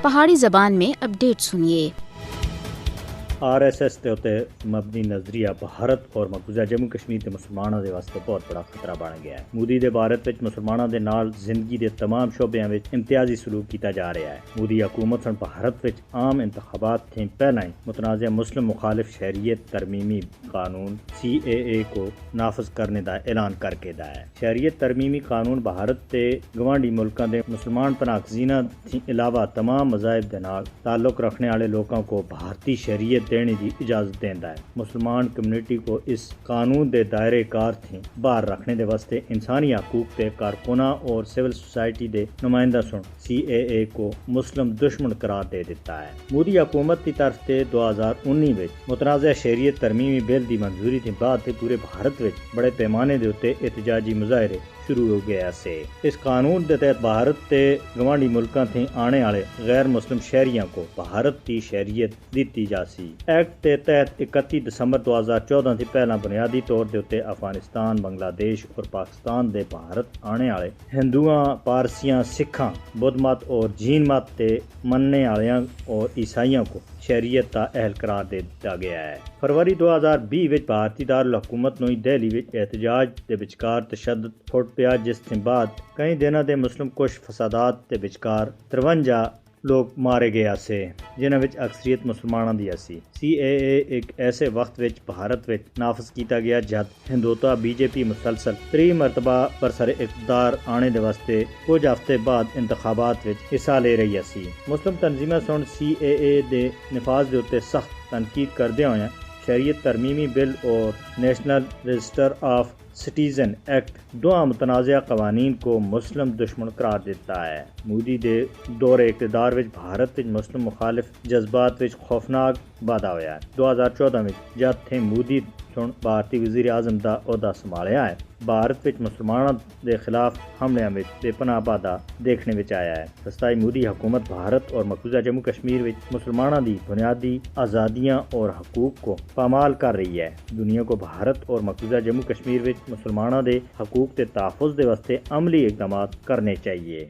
پہاڑی زبان میں اپڈیٹ سنیے۔ RSS کے اتنے مبنی نظریہ بھارت اور مقبوضہ جموں کشمیر کے مسلمانوں کے واسطے بہت بڑا خطرہ بن گیا ہے۔ مودی دے بھارت وچ مسلمانوں دے نال زندگی دے تمام شعبیاں وچ امتیازی سلوک کیتا جا رہا ہے۔ مودی حکومت سن بھارت وچ عام انتخابات تھیں پہلا ہی متنازع مسلم مخالف شہریت ترمیمی قانون CAA کو نافذ کرنے دا اعلان کر کے دا ہے۔ شہریت ترمیمی قانون بھارت تے گوانڈی ملکاں دے مسلمان پناہگزیناں تھی علاوہ تمام مذاہب دے نال تعلق رکھنے والے لوگوں کو بھارتی شہریت دینے کی اجازت دیندا ہے۔ مسلمان کمیونٹی کو اس قانون دے دائرے کار تھی باہر رکھنے دے واسطے انسانی حقوق دے کارکناں اور سول سوسائٹی دے نمائندہ سن CAA کو مسلم دشمن قرار دے دیتا ہے۔ مودی حکومت کی طرف سے 2019 وچ متنازع شہریت ترمیمی بل دی منظوری تھی بعد تے پورے بھارت وچ بڑے پیمانے دے اتے احتجاجی مظاہرے شروع ہو گیا سے۔ اس قانون دے تحت بھارت تے گوانڈی ملکاں تھی آنے والے غیر مسلم شہریاں کو بھارت کی شہریت دیتی جا سی۔ ایکٹ کے تحت 31 دسمبر 2014 تھی پہلا بنیادی طور دے اتے افغانستان، بنگلہ دیش اور پاکستان دے بھارت آنے والے ہندوؤں، پارسیاں، سکھاں، بدھ مت اور جین مت تے مننے والیاں اور عیسائیوں کو شہریت کا اہل قرار دے دتا گیا ہے۔ فروری 2020 وچ بھارتی دارالحکومت نئی دہلی وچ احتجاج دے وچکار تشدد پھٹ پیا، جس کے بعد کئی دنوں دے مسلم کش فسادات دے وچکار 53 لوگ مارے گئے سے، جنہاں وچ اکثریت مسلمانوں دی سی۔ CAA ایک ایسے وقت وچ بھارت وچ نافذ کیتا گیا جد ہندوتوا BJP مسلسل 3 مرتبہ برسر اقتدار آنے دے واسطے کچھ ہفتے بعد انتخابات وچ حصہ لے رہی سی۔ مسلم تنظیمیں سن CAA دے نفاذ دے اتے سخت تنقید کردے ہوئے شہریت ترمیمی بل اور national register of citizen act دونوں متنازع قوانین کو مسلم دشمن قرار دیتا ہے۔ مودی دے دور اقتدار وچ بھارت وچ مسلم مخالف جذبات وچ خوفناک واضح ہوا ہے۔ 2014 وچ جد تھے مودی سن بھارتی وزیر اعظم دا عہدہ سنبھالیا ہے، بھارت وچ مسلمانوں دے خلاف حملیاں وچ بے پناہ واضح دیکھنے وچ آیا ہے۔ سستائی مودی حکومت بھارت اور مقبوضہ جموں کشمیر وچ مسلمانوں دی بنیادی آزادیاں اور حقوق کو پامال کر رہی ہے۔ دنیا کو بھارت اور مقبوضہ جموں کشمیر وچ مسلمانوں دے حقوق کے تحفظ دے واسطے عملی اقدامات کرنے چاہیے۔